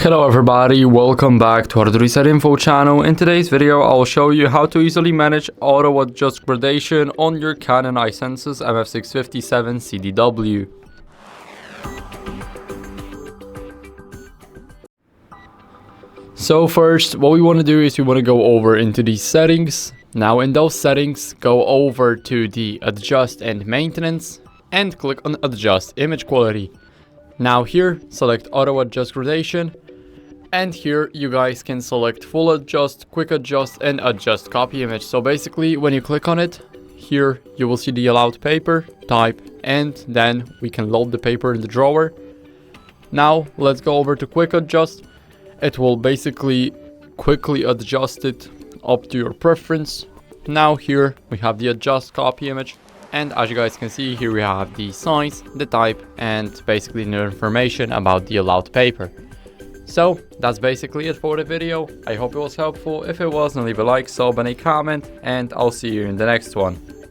Hello everybody, welcome back to our Reset Info channel. In today's video, I'll show you how to easily manage auto adjust gradation on your Canon i-SENSYS MF657Cdw. So first, what we want to do is we want to go over into these settings. Now in those settings, go over to the adjust and maintenance and click on adjust image quality. Now here, select auto adjust gradation. And here you guys can select full adjust, quick adjust and adjust copy image. So basically when you click on it, here you will see the allowed paper type and then we can load the paper in the drawer. Now let's go over to quick adjust. It will basically quickly adjust it up to your preference. Now here we have the adjust copy image. And as you guys can see, here we have the size, the type and basically the information about the allowed paper. So that's basically it for the video. I hope it was helpful. If it was, then leave a like, sub and a comment, and I'll see you in the next one.